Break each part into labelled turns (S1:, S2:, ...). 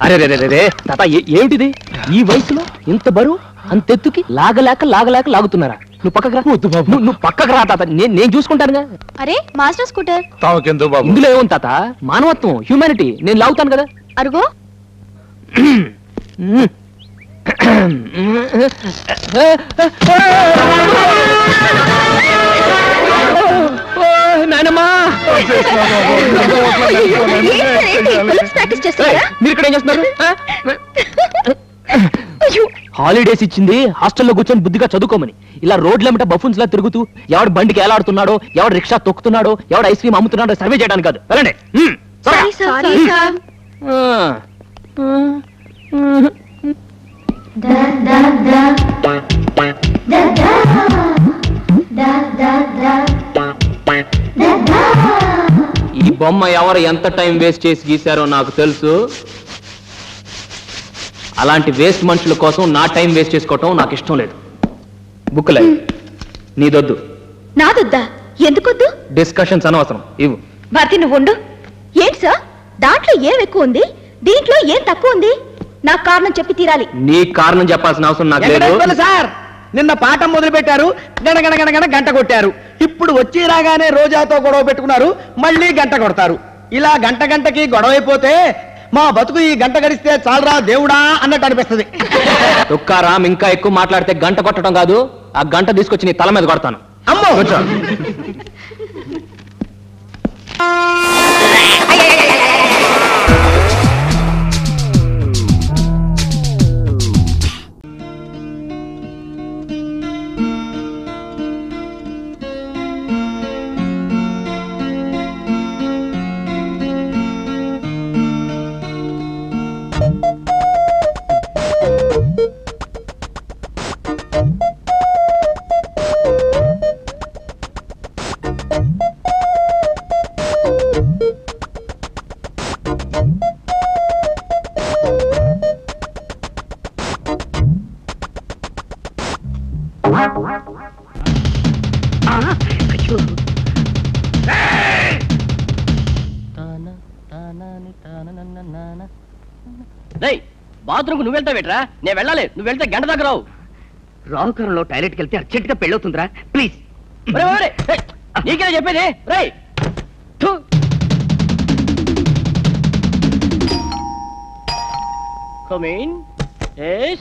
S1: అరే రే రే రే తాత ఏమిటిది ఈ వయసులో ఇంత బరువు అంతెత్తుకి లాగలేక లాగుతున్నారా? నువ్వు పక్కకు రా. నువ్వు పక్కకు రా తాత, నేను చూసుకుంటానుగా.
S2: అరే మాస్టర్ స్కూటర్
S1: ఇందులో ఏముంది తాత? మానవత్వం, హ్యూమానిటీ. నేను లాగుతాను కదా.
S2: అరుగో
S1: మీరు ఇక్కడ ఏం చేస్తున్నారు? హాలిడేస్ ఇచ్చింది హాస్టల్లో కూర్చొని బుద్ధిగా చదువుకోమని. ఇలా రోడ్లమిట బఫున్స్ లా తిరుగుతూ ఎవడు బండికి ఏలాడుతున్నాడో, ఎవడు రిక్షా తొక్కుతున్నాడో, ఎవడు ఐస్ క్రీమ్ అమ్ముతున్నాడో సర్వే చేయడానికి కాదు. వెళ్ళండి. ఈ బొమ్మ ఎవరు ఎంత టైం వేస్ట్ చేసి గీశారో నాకు తెలుసు. అలాంటి వేస్ట్ మనుషుల కోసం నా టైం వేస్ట్ చేసుకోవటం నాకు ఇష్టం లేదు. బుక్లే నీదొద్దు.
S2: నాదొద్దా? ఎందుకొద్దు?
S1: డిస్కషన్స్ అనవసరం. ఇవ్వు.
S2: భారతి నువ్వు ఉండు. ఏంటి సార్, దాంట్లో ఏం ఎక్కువ ఉంది, దీంట్లో ఏం తక్కువ ఉంది? నాకు కారణం చెప్పి తీరాలి.
S1: నీ కారణం చెప్పాల్సిన అవసరం నాకు లేదు
S3: సార్. నిన్న పాఠం మొదలు పెట్టారు, గణగణ గంట కొట్టారు. ఇప్పుడు వచ్చి రాగానే రోజాతో గొడవ పెట్టుకున్నారు, మళ్ళీ గంట కొడతారు. ఇలా గంటకి గొడవ అయిపోతే మా బతుకు ఈ గంట గడిస్తే చాలరా దేవుడా అన్నట్టు అనిపిస్తుంది.
S1: తుక్కారాం, ఇంకా ఎక్కువ మాట్లాడితే గంట కొట్టడం కాదు, ఆ గంట తీసుకొచ్చి నీ తల మీద కొడతాను.
S3: అమ్మో
S4: బాత్రూమ్ నువ్వు వెళ్తావేట్రా? నేను వెళ్ళాలి, నువ్వు వెళ్తే గంట దగ్గర రావు.
S3: రావు కాలంలో టాయిలెట్కి వెళ్తే అర్జెంట్ గా పెళ్ళవుతుందిరా, ప్లీజ్.
S4: నీకేనా చెప్పేది? రై Come in. Yes.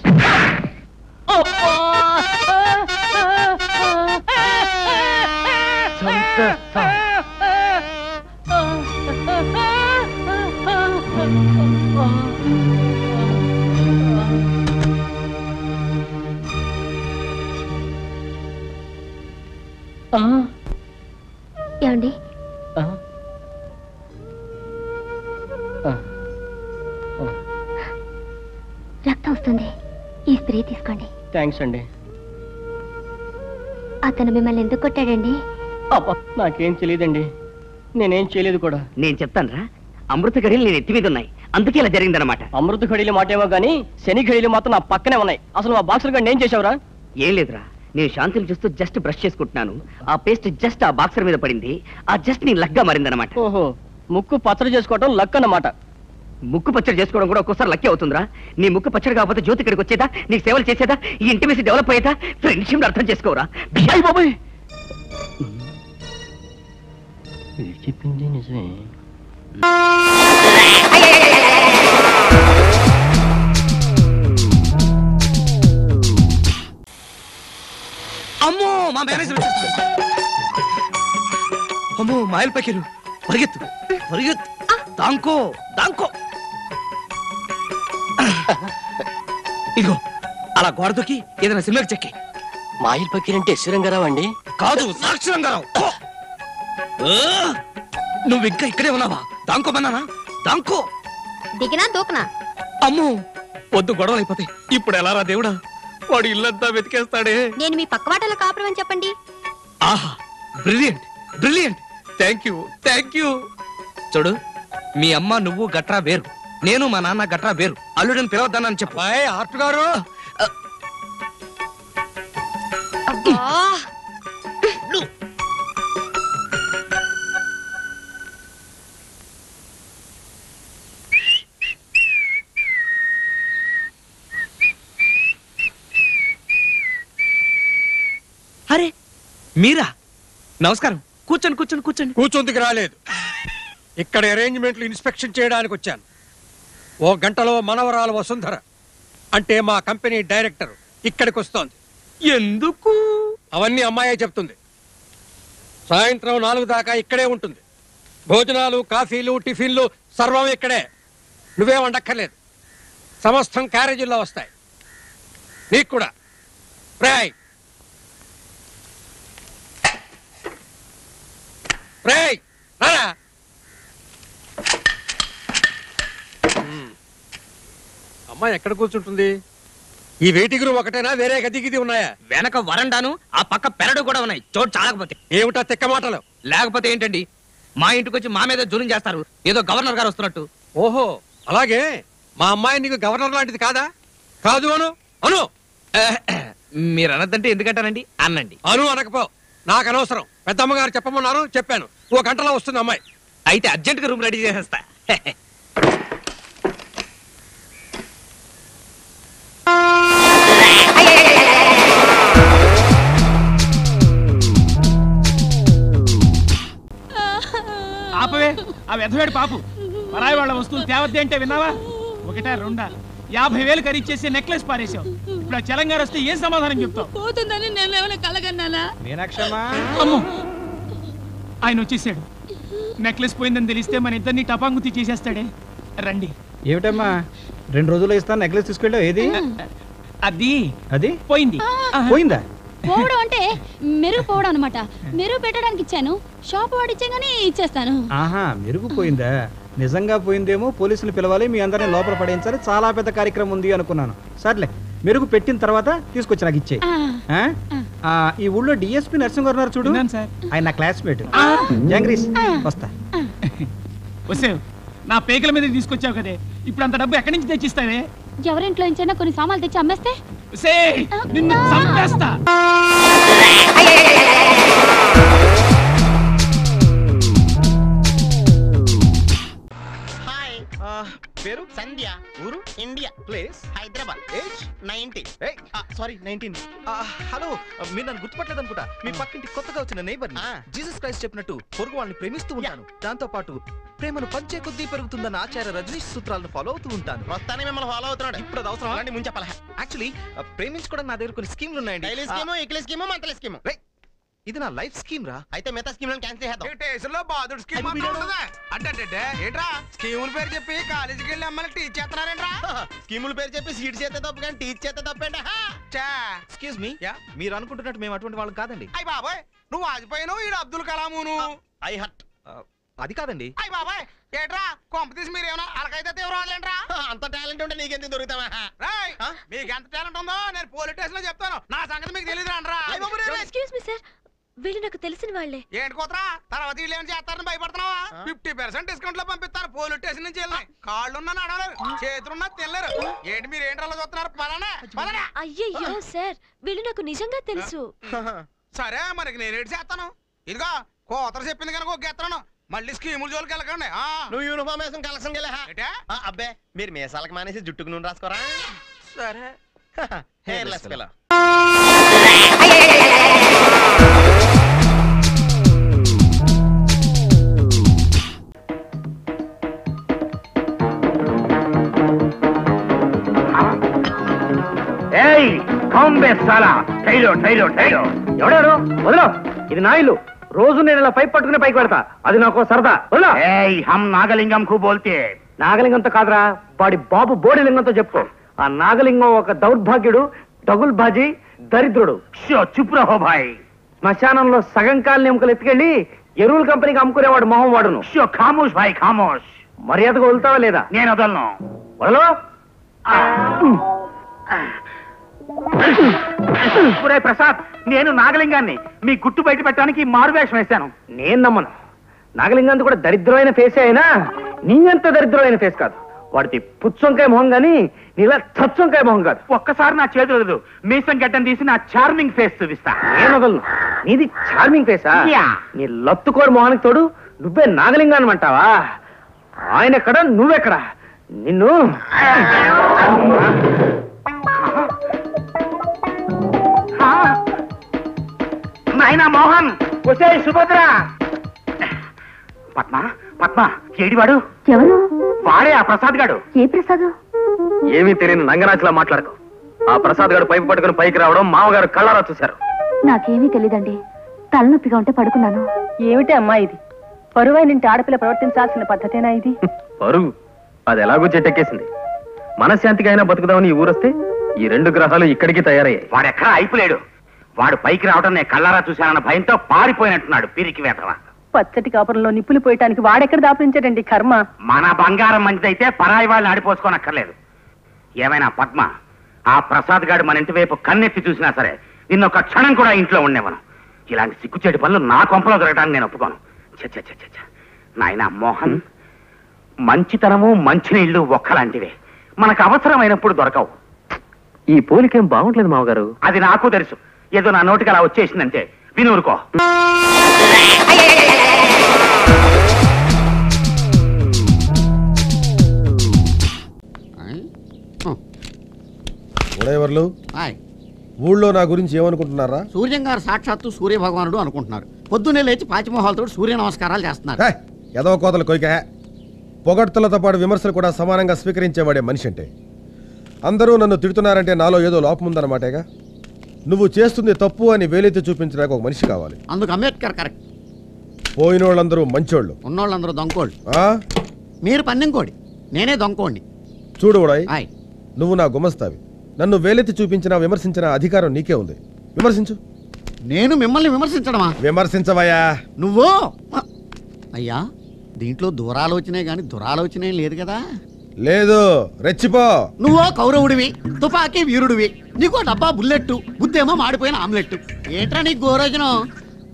S2: ఏమండి? రక్తం వస్తుంది, ఈ స్ప్రే తీసుకోండి.
S4: థ్యాంక్స్ అండి.
S2: అతను మిమ్మల్ని ఎందుకు కొట్టాడండి?
S4: నాకేం తెలియదండి, నేనేం చేయలేదు కూడా.
S3: నేను చెప్తాను రా, అమృత గడియలు నేను ఎత్తి మీద ఉన్నాయి, అందుకే ఇలా జరిగిందనమాట.
S4: అమృత ఘడియలు మాటేమో గానీ శని ఘడియలు మాత్రం నా పక్కనే ఉన్నాయి. అసలు మా బాక్సర్ గడిని ఏం చేసావురా?
S3: ఏం లేదురా, నేను శాంతిని చూస్తూ జస్ట్ బ్రష్ చేసుకుంటున్నాను, ఆ పేస్ట్ జస్ట్ ఆ బాక్సర్ మీద పడింది, ఆ జస్ట్ నీ లక్గా మారిందనమాట.
S4: ఓహో, ముక్కు పచ్చడి చేసుకోవటం లక్ అన్నమాట.
S3: ముక్కు పచ్చడి చేసుకోవడం కూడా ఒక్కోసారి లక్కే అవుతుందిరా. నీ ముక్కు పచ్చడి కాకపోతే జ్యోతి ఇక్కడికి వచ్చేదా, నీకు సేవలు చేసేదా, ఈ ఇంటిమేసి డెవలప్ అయ్యేదా? ఫ్రెండ్షిప్ అర్థం చేసుకోరా.
S4: బాబాయ్ చెప్పింది నిజమే.
S3: అమ్మో మా మేనేజర్ అమ్మో మాయల్ పకిరు పరిగెత్తు పరిగెత్తు దాంకో దాంకో. ఇదిగో అలా గోడతోకి ఏదైనా సినిమాకి చెక్కి.
S4: మాయిల్ పకీర్ అంటే శ్రీరంగారావు అండి?
S3: కాదు, సాక్షి రంగారావు. నువ్వు ఇంకా ఇక్కడే ఉన్నావా? దాంకోమన్నానా? దాంకో.
S2: దిగినా దూకనా?
S3: అమ్మో వద్దు, గొడవలు అయిపోతాయి. ఇప్పుడు ఎలా రా దేవుడా, వాడు ఇల్లంతా వెతికేస్తాడే.
S2: నేను మీ పక్కవాటలో కాపురం అని చెప్పండి.
S3: ఆహా, brilliant brilliant, thank you thank you. చూడు, మీ అమ్మ నువ్వు గట్రా వేరు, నేను మా నాన్న గట్రా వేరు. అల్లుడిని పిలవద్దానని చెప్పు. ఆర్ట్ గారు
S5: అరే మీరా? నమస్కారం. కూర్చోండి కూర్చోండి కూర్చోండి.
S6: కూర్చొందుకు రాలేదు, ఇక్కడ అరేంజ్మెంట్లు ఇన్స్పెక్షన్ చేయడానికి వచ్చాను. ఓ గంటలో మనవరాలు వసుంధర అంటే మా కంపెనీ డైరెక్టర్ ఇక్కడికి వస్తోంది.
S5: ఎందుకు?
S6: అవన్నీ అమ్మాయే చెప్తుంది. సాయంత్రం 4 దాకా ఇక్కడే ఉంటుంది. భోజనాలు, కాఫీలు, టిఫిన్లు సర్వం ఇక్కడే. నువ్వేం వండక్కర్లేదు, సమస్తం క్యారేజీల్లో వస్తాయి. నీకు కూడా రాయ్ రాయ్ రారా. అమ్మాయి ఎక్కడ కూర్చుంటుంది? ఈ వెయిటింగ్ రూమ్ ఒకటేనా, వేరే గది గిది ఉన్నాయా?
S5: వెనక వరండాను, ఆ పక్క పెరడు కూడా ఉన్నాయి. చోటు చాలకపోతే.
S6: ఏమిటా తిక్క మాటలు?
S5: లేకపోతే ఏంటండి, మా ఇంటికి వచ్చి మా మీద జూరం చేస్తారు, ఏదో గవర్నర్ గారు వస్తున్నట్టు.
S6: ఓహో అలాగే. మా అమ్మాయి నీకు గవర్నర్ లాంటిది కాదా? కాదు అను అను.
S5: మీరు అనద్దంటే ఎందుకంటానండి, అన్నండి.
S6: అను అనకపో, నాకు అనవసరం. పెద్దమ్మగారు చెప్పమన్నారు, చెప్పాను. ఓ గంటలో వస్తుంది అమ్మాయి.
S5: అయితే అర్జెంట్ గా రూమ్ రెడీ చేసేస్తా.
S7: ఆపవే ఆ వెధవేడు పాపు. పరాయి వాళ్ళ వస్తువులు తేవద్దే అంటే విన్నావా? ఒకటా రెండా 50,000 ఖరీచేసి నెక్లెస్ పారేసావు. ఇప్పుడు తెలంగాణ వస్తే ఏం సమాధానం చెప్తావు?
S8: పోతుందని నేనేమైనా కలగన్నానా?
S7: అమ్మో, ఆయన వచ్చేసాడు. నెక్లెస్ పోయిందని తెలిస్తే మన ఇద్దరిని టపాంగుతి చేసేస్తాడే. రండి.
S3: ఏమిటమ్మా 2 రోజుల్లో ఇస్తాను నెక్లెస్ తీసుకెళ్ళావు? ఏది
S7: అది
S3: అది
S7: పోయింది.
S3: పోయిందా?
S8: పోవడం అంటే మెరుగు పోవడం అనమాట. మెరుగు పెట్టడానికి ఇచ్చాను, షాప్ వాడు ఇచ్చాగానే ఇచ్చేస్తాను.
S3: ఆహా, మెరుగు పోయిందా? నిజంగా పోయిందేమో, పోలీసులు పిలవాలి, మీ అందరిని లోపల పడేయించాలి, చాలా పెద్ద కార్యక్రమం ఉంది అనుకున్నాను. సర్లే, మెరుగు పెట్టిన తర్వాత తీసుకొచ్చి నాకు ఇచ్చేయి. ఈ ఊళ్ళో డిఎస్పీ నరసింహ గారు ఉన్నారు చూడు, ఆయన నా క్లాస్మేట్. జంగ్రీస్, వస్తా.
S7: వస్తే నా పేకల మీద తీసుకొచ్చావు కదే, ఇప్పుడు అంత డబ్బు ఎక్కడి నుంచి తెచ్చిస్తావే?
S8: ఎవరింట్లో నుంచైనా కొన్ని సామాన్లు తెచ్చి అమ్మేస్తే
S7: నిన్ను చంపేస్తా.
S9: పేరు సంధ్య, ఊరు India, place Hyderabad, age 90. Sorry 19.
S10: Hello, మీరు నన్ను గుర్తుపట్టలేదు అనుకుంటా. మీ పక్కింటి కొత్తగా వచ్చిన నైబర్. జీసస్ క్రైస్ట్ చెప్పినట్టు పొరుగు వాళ్ళని ప్రేమిస్తూ ఉంటాను. దాంతో పాటు ప్రేమను పంచే కొద్దీ పెరుగుతుందన్న ఆచార్య రజనీష్ సూత్రాలను ఫాలో అవుతూ ఉంటాను.
S9: వస్తానే మిమ్మల్ని ఫాలో అవుతున్నాడు.
S10: ఇప్పుడు అది అవసరం
S9: అలాంటి ముందు చెప్పాలి.
S10: యాక్చువల్లీ ప్రేమించుకోవడానికి నా దగ్గర కొన్ని స్కీమ్లు ఉన్నాయండి.
S9: Daily scheme, weekly scheme, monthly scheme.
S10: ఇది నా లైఫ్ స్కీమ్ రా.
S9: అయితే మిగతా స్కీమ్ క్యాన్సిల్ చేద్దాం.
S11: స్టేషన్లో బాధుడు స్కీమ్ అంటే ఏంట్రా? స్కీముల పేరు చెప్పి కాలేజీకి వెళ్ళి అమ్మని టీచ్ చేస్తున్నారేంట్రా?
S9: స్కీముల పేరు చెప్పి సీట్ చేస్తే తప్పు కానీ టీచ్ చేస్తే తప్పేంటి?
S10: ఎక్స్క్యూజ్ మీ, మీరు అనుకుంటున్నట్టు మేము అటువంటి వాళ్ళం కాదండి.
S11: అయ్య బాబాయ్, నువ్వు వాజ్పేయిను, ఈడు అబ్దుల్ కలామును.
S9: I hot.
S10: అది కాదండి.
S11: అయ్య బాబాయ్, ఏట్రా కొంపతీసి మీరేమన్నా అలకైతే తీవ్రవాళ్ళేంట్రా?
S9: అంత టాలెంట్ ఉంటే నీకెందుకు దొరుకుతావా?
S11: మీకు ఎంత టాలెంట్ ఉందో నేను పోలీస్ స్టేషన్ లో చెప్తాను. నా సంగతి మీకు తెలియదు రా.
S2: ఎక్స్క్యూజ్ మీ సార్, వీళ్ళు నాకు తెలిసిన వాళ్ళే.
S11: ఏంటి కోతరా, తర్వాత వీళ్ళు ఏమైనా చేస్తారని భయపడుతున్నావా? 50% డిస్కౌంట్ లో పంపిస్తారు. పోలీస్ స్టేషన్ నుంచి వెళ్ళినాయి. కాళ్ళున్నా నడవలేరు, చేతులున్నా తినలేరు. ఏంటి మీరు ఏంటి అలా చూస్తున్నారు? పలానా.
S2: అయ్యయ్యో సార్, వీళ్ళు నాకు నిజంగా తెలుసు.
S11: సరే, మనకి నేనేటి చేస్తాను. ఇదిగో కోతరు చెప్పింది కనుక ఒగ్గేస్తాను. మళ్ళీ స్కీముల జోలికి వెళ్ళకండి.
S9: నువ్వు యూనిఫామ్ వేసుకుని కలెక్షన్ వెళ్ళా? అబ్బే, మీరు మీసాలకు మానేసి జుట్టుకు నూనె రాసుకోరా?
S11: సరే.
S9: హెయిర్లెస్ పిల్ల.
S1: ఎవడారు? వదలో, ఇది నా ఇల్లు. రోజు నేను ఇలా పైప్ పట్టుకుని పైకి పెడతా, అది నాకు సరదా. హమ్ నాగలింగం కు బోల్తే. నాగలింగంతో కాదురా, వాడి బాబు బోడిలింగంతో చెప్పుకో. ఆ నాగలింగం ఒక దౌర్భాగ్యుడు, డగుల్ బాజీ, దరిద్రుడు. చుప్ రహో భాయ్. శ్మశానంలో సగం కాలని ఎముకలు ఎత్తుకెళ్ళి ఎరువుల కంపెనీకి అమ్ముకునేవాడు మొహం వాడును. ఖామోష్ భాయ్ ఖామోష్. మర్యాదగా వదులుతావా లేదా? నేను వదలను. వదలో. ప్రసాద్, నేను నాగలింగాన్ని మీ గుట్టు బయట పెట్టడానికి మారువేషం వేశాను. నేను నమ్మను. నాగలింగాన్ని కూడా దరిద్రమైన ఫేసే అయినా నీ అంత దరిద్రమైన ఫేస్ కాదు. వాడిది పుచ్చొంకాయ మొహం గాని నీలా చచ్చొంకాయ మొహం కాదు. ఒక్కసారి నా చేతులు వదలు, మీసం గడ్డం తీసి నా చార్మింగ్ ఫేస్ చూపిస్తా. నేను వదలను. నీది చార్మింగ్ ఫేసా? నీ లత్తుకోరు మొహానికి తోడు నువ్వే నాగలింగాన్ని అంటావా? ఆయన ఎక్కడ, నువ్వెక్కడ? నిన్ను వచ్చే సుభద్ర. పద్మ పద్మ ఏడివాడు?
S2: ఎవరు?
S1: వాడే ఆ ప్రసాద్ గాడు.
S2: ఏ ప్రసాద్?
S1: ఏమీ తెలియని నంగనాచిలా మాట్లాడకు. ఆ ప్రసాద్ గారు పైపు పట్టుకుని పైకి రావడం మామగారు కళ్ళారా చూశారు.
S2: నాకేమీ తెలీదండి. తలనొప్పిగా ఉంటే పడుకున్నాను.
S12: ఏమిటి అమ్మా ఇది? పరువైనంటి ఆడపిల్ల ప్రవర్తించాల్సిన పద్ధతేనా ఇది?
S1: పరువు అది ఎలాగో చెట్టెక్కేసింది. మనశ్శాంతిగా అయినా బతుకుదామని ఈ ఊరొస్తే ఈ 2 గ్రహాలు ఇక్కడికి తయారయ్యాయి. వాడెక్కడా అయిపోలేడు. వాడు పైకి రావడం నేను కళ్ళారా చూశానన్న భయంతో పారిపోయినట్టున్నాడు. పిరికి వేటవా.
S12: పచ్చటి కాపురంలో నిప్పులు పోయటానికి వాడెక్కడ దాపురించాడండి కర్మ.
S1: మన బంగారం మంచిదైతే పరాయి వాళ్ళని ఆడిపోసుకోనక్కర్లేదు. ఏమైనా పద్మ, ఆ ప్రసాద్ గారు మన ఇంటి వైపు కన్నెత్తి చూసినా సరే నిన్నొక్క క్షణం కూడా ఇంట్లో ఉండేవను. ఇలాంటి సిగ్గుచేటి పనులు నా కొంపలో జరగడానికి నేను ఒప్పుకోను. నాయనా మోహన్, మంచితనము మంచినీళ్లు ఒక్కలాంటివే. మనకు అవసరమైనప్పుడు దొరకవు. ఈ పోలికేం బాగుంటలేదు మామగారు. అది నాకు తెలుసు. ఏదో నా నోటికి అలా వచ్చేసిందంటే వినూరుకో.
S13: ఉడయవర్లు ఊళ్ళో నా గురించి ఏమనుకుంటున్నారా?
S14: సూర్యం గారు సాక్షాత్తు సూర్య భగవానుడు అనుకుంటున్నారు. పొద్దున్నే లేచి పాచిమోహాలతో సూర్య నమస్కారాలు చేస్తున్నారు.
S13: ఎదవ కోతలు కొయ్క. పొగడ్తలతో పాటు విమర్శలు కూడా సమానంగా స్వీకరించేవాడే మనిషి అంటే. అందరూ నన్ను తిడుతున్నారంటే నాలో ఏదో లోపం ఉందన్నమాటేగా. నువ్వు చేస్తుంది తప్పు అని వేలెత్తి చూపించడానికి ఒక మనిషి కావాలి.
S14: అందుకు అంబేద్కర్ కరెక్ట్.
S13: పోయినోళ్ళందరూ మంచోళ్ళు,
S14: ఉన్నోళ్ళందరూ దొంకోళ్ళు. మీరు పన్నెంకోడి, నేనే దొంకోండి.
S13: చూడు ఉడాయ్, నువ్వు నా గుమస్తావి. నన్ను వేలెత్తి చూపించిన విమర్శించిన అధికారం నీకే ఉంది. విమర్శించు.
S14: నేను మిమ్మల్ని విమర్శించడమా?
S13: విమర్శించవయ్యా.
S14: నువ్వు అయ్యా దీంట్లో దూరాలోచనే గాని దురాలోచనే లేదు కదా?
S13: లేదు, రెచ్చిపో.
S14: నువ్వో కౌరవుడివి, తుపాకీ వీరుడివి. నీకో డబ్బా బుల్లెట్టు, బుద్ధేమో మాడిపోయిన ఆమ్లెట్. ఏంట్రా నీకు గోరోజనం?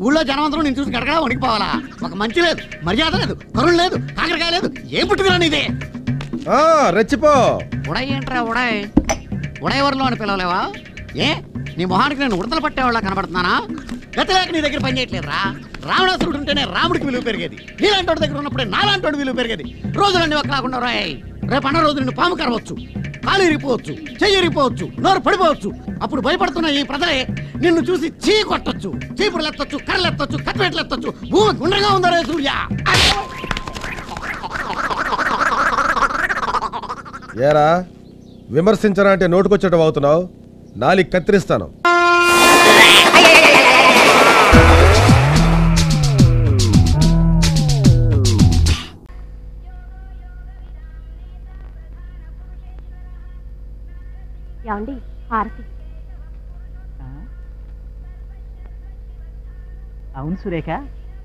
S14: ఊళ్ళో జనమంతరం నేను చూసి గడగడా వణికిపోవాలా? ఒక మంచి లేదు, మర్యాద లేదు, కరుణ లేదు, కాకరకాయ లేదు. ఏం పుట్టుకురా నీదే?
S13: రెచ్చిపో.
S14: ఉడాయ్ ఏంట్రా ఉడాయ్? ఉడయవర్లో అని పిలవలేవా? ఏ నీ మొహానికి నేను ఉడతలు పట్టేవాళ్ళ కనబడుతున్నానా? గతలేక నీ దగ్గర పని చేయట్లేదురా. రావణాసురుడు ఉంటేనే రాముడికి విలువ పెరిగేది. నీలాంటి వాడి దగ్గర ఉన్నప్పుడే నాలాంటి విలువ పెరిగేది. రోజులన్నీ ఒక కాకుండా రాయ్. రేపు అన్న రోజు నిన్ను పాము కరవచ్చు, కాలు ఇరిపోవచ్చు, చెయ్యి ఇరిపోవచ్చు, నోరు పడిపోవచ్చు. అప్పుడు భయపడుతున్న ఈ ప్రజలే నిన్ను చూసి చీ కొట్టొచ్చు, చీపుడులు ఎత్తొచ్చు, కర్రలు ఎత్తొచ్చు, కత్తిపెట్లు ఎత్తొచ్చు. భూమి గుండ్రంగా ఉందరే సూర్య.
S13: ఏరా విమర్శించరా అంటే నోటుకొచ్చేట అవుతున్నావు. నాలికి కత్తిరిస్తాను.
S2: ఏమండి హారతి?
S15: అవును సురేఖ,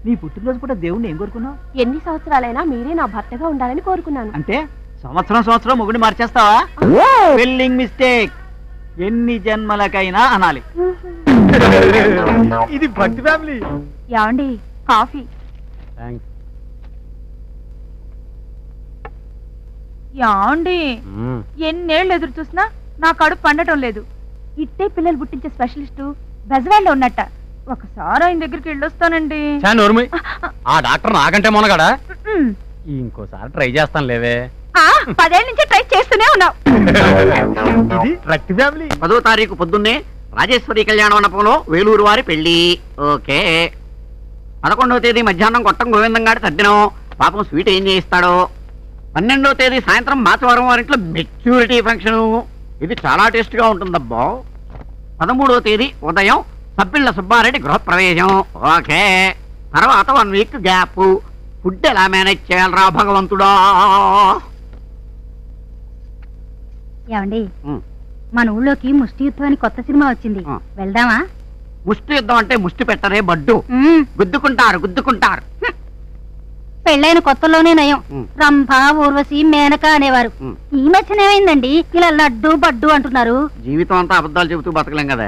S15: నీ పుట్టినరోజు కూడా దేవుణ్ణి ఏం కోరుకున్నావు?
S2: ఎన్ని సంవత్సరాలైనా మీరే నా భర్తగా ఉండాలని కోరుకున్నాను.
S15: అంటే సంవత్సరం మొగుడిని మార్చేస్తావా? Spelling mistake. ఎన్ని జన్మలకైనా అనాలి. ఇది భక్తి ఫ్యామిలీ.
S2: ఏమండి కాఫీ? ఏమండి ఎన్నేళ్ళు ఎదురు చూసినా నా కడుపు పండటం లేదు. ఇట్టే పిల్లలు పుట్టించే స్పెషలిస్టు బెజవాడలో ఉన్నట్ట. ఒకసారి ఆయన దగ్గరికి వెళ్ళొస్తానండి.
S4: ఆ డాక్టర్ నాకంటే మొనగాడా? ఇంకోసారి ట్రై చేస్తాను లేవే.
S2: 10 ఏళ్ళ నుంచి ట్రై చేస్తూనే ఉన్నావు.
S14: 10వ తారీఖు పొద్దున్నే రాజేశ్వరి కళ్యాణ మండపంలో వేలూరు వారి పెళ్లి. ఓకే. 11వ తేదీ మధ్యాహ్నం కొట్టం గోవిందం గారి తద్దినం. పాపం స్వీట్ ఏం చేయిస్తాడో. 12వ తేదీ సాయంత్రం మాచవరం వారింట్లో మెచ్యూరిటీ ఫంక్షన్. ఇది చాలా టేస్ట్ గా ఉంటుందబ్బా. 13వ తేదీ ఉదయం సబ్బిళ్ళ సుబ్బారెడ్డి గృహప్రవేశం. ఓకే. తర్వాత 1 వీక్ గ్యాప్. ఫుడ్ ఎలా మేనేజ్ చేయాలరా భగవంతుడా?
S2: ఏమండి మన ఊళ్ళోకి ముష్టి యుద్ధం అని కొత్త సినిమా వచ్చింది, వెళ్దామా?
S14: ముష్టి యుద్ధం అంటే ముష్టి పెట్టరే బడ్డు. గుద్దుకుంటారు.
S2: పెళ్ళైన కొత్తలోనే నయం. రంభ, ఊర్వశి, మేనక అనేవారు. ఈ మధ్యన ఏమైందండి ఇలా లడ్డు బడ్డు అంటున్నారు?
S14: జీవితం అంతా అబద్ధాలు చెబుతూ బతకలేం కదా.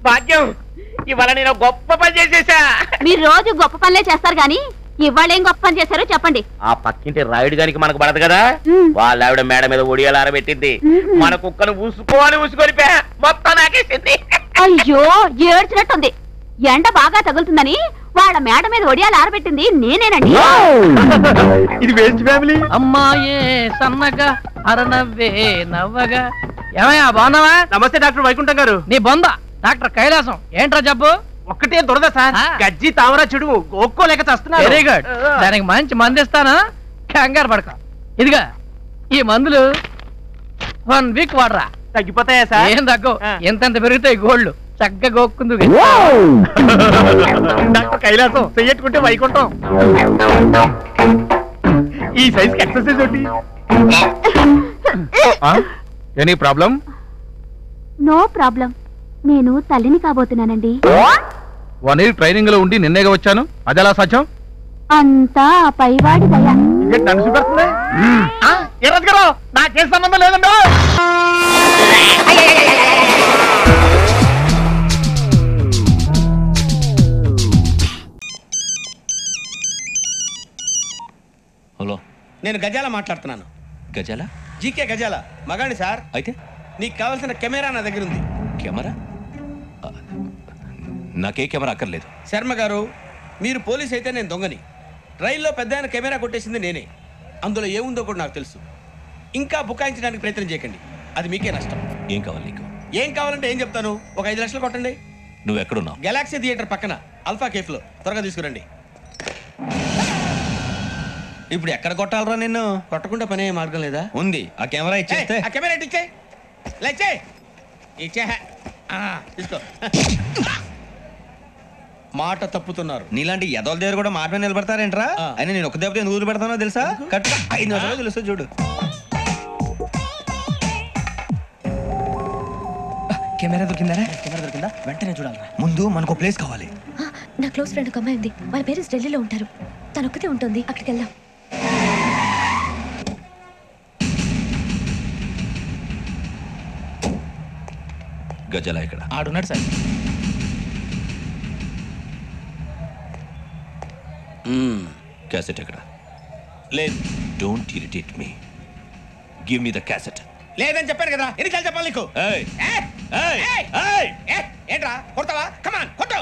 S1: భాగ్యం, ఇవాళ నేను గొప్ప పని చేసేసా.
S2: మీరు రోజు గొప్ప పనులే చేస్తారు గాని ఇవాళ ఏం గొప్ప పని చేశారో చెప్పండి.
S1: ఆ పక్కింటి రాయుడు గారికి మనకు పడదు కదా, వాళ్ళ ఆవిడ మేడ మీద ఒడియాలు ఆరబెట్టింది. మన కుక్కను ఊసుకొని మొత్తం నాకేసింది.
S2: అయ్యో ఏడ్చినట్టుంది. ఎండ బాగా తగులుతుందని వాళ్ళ మేడ మీద ఒడియాలు ఆరబెట్టింది నేనేనండి.
S4: ఇది వేస్ట్ ఫ్యామిలీ. అమ్మాయే సన్నగా అరనవ్వే నవ్వగా. ఏమయ్యా బాగున్నావా?
S1: నమస్తే డాక్టర్ వైకుంఠం గారు.
S4: నీ బొంద డాక్టర్ కైలాసం ఏంట్రా జబ్బు?
S1: ఒక్కటే దురద సార్, గజ్జి తామర చెడుము ఒక్కోలేక చస్తున్నారు.
S4: వెరీ గుడ్, దానికి మంచి మందు ఇస్తానా, కంగారు పడక. ఇదిగా ఈ మందులు 1 వీక్ వాడరా,
S1: తగ్గిపోతాయా సార్?
S4: ఏం తగ్గవు, ఎంతెంత పెరుగుతాయి గోళ్ళు, చక్కగా గోక్కుందు.
S1: డాక్టర్ కైలాసం చెయ్యట్టుకుంటే వైకుంటాం. ఈ సైజ్ ఎక్సర్సైజ్ ఏంటి? Any problem?
S16: No problem. నేను తల్లిని కాబోతున్నానండి.
S17: 1 year ట్రైనింగ్ లో ఉండి నిన్నేగా వచ్చాను, అదెలా సాధ్యం?
S16: అంతా ఆ పైవాడి దయ.
S1: నన్ను చూపెడుతుంది. గారు నాకేం సంబంధం లేదండి.
S18: హలో,
S3: నేను గజాల మాట్లాడుతున్నాను.
S18: గజాల?
S3: జీకే గజాల మగాండి సార్.
S18: అయితే
S3: నీకు కావాల్సిన కెమెరా నా దగ్గర ఉంది.
S18: కెమెరా? నాకే కెమెరా అక్కర్లేదు.
S3: శర్మ గారు, మీరు పోలీస్ అయితే నేను దొంగని. రైల్లో పెద్ద ఆయన కెమెరా కొట్టేసింది నేనే. అందులో ఏముందో కూడా నాకు తెలుసు. ఇంకా బుకాయించడానికి ప్రయత్నం చేయకండి, అది మీకే నష్టం.
S18: ఏం కావాలి నీకు?
S3: ఏం కావాలంటే ఏం చెప్తాను, ఒక 5 లక్షలు కొట్టండి.
S18: నువ్వు ఎక్కడున్నావు?
S3: గెలాక్సీ థియేటర్ పక్కన అల్ఫా కేఫ్లో. త్వరగా తీసుకురండి.
S18: ఇప్పుడు ఎక్కడ కొట్టాలరా నిన్ను?
S3: కొట్టకుండా పనే మార్గం లేదా?
S18: ఉంది. ఆ కెమెరా ఇచ్చేస్తే.
S3: ఆ కెమెరా ఇచ్చే లేచే ఇచ్చే తీసుకో. మాట తప్పుతున్నారు.
S18: నీలాంటి ఎదల దగ్గర కూడా మాట మీద నిలబడతారేంట్రా? అయినా నేను ఒక దెబ్బతో ఎందుకు పెడతానో తెలుసా? కరెక్ట్గా 5 నిమిషాలు తెలుసు చూడు.
S5: కెమెరా దొరికిందా? కెమెరా దొరికిందా? వెంటనే చూడాలి.
S18: ముందు మనకు ప్లేస్ కావాలి.
S16: నా క్లోజ్ ఫ్రెండ్ ఒక అమ్మాయి ఉంది. వాళ్ళ పేరెంట్స్ ఢిల్లీలో ఉంటారు. తను ఒక్కతే ఉంటుంది. అక్కడికి వెళ్దాం.
S18: గజాల ఇక్కడ
S5: ఆడున్నాడు సార్.
S18: క్యాసెట్ ఎక్కడ? లేదు. Don't irritate me. Give me the cassette.
S3: లేదని చెప్పాను కదా, ఎన్నిసార్లు చెప్పాలి నీకు? ఏంట్రా కొడతావా? కమాన్ కొట్టు.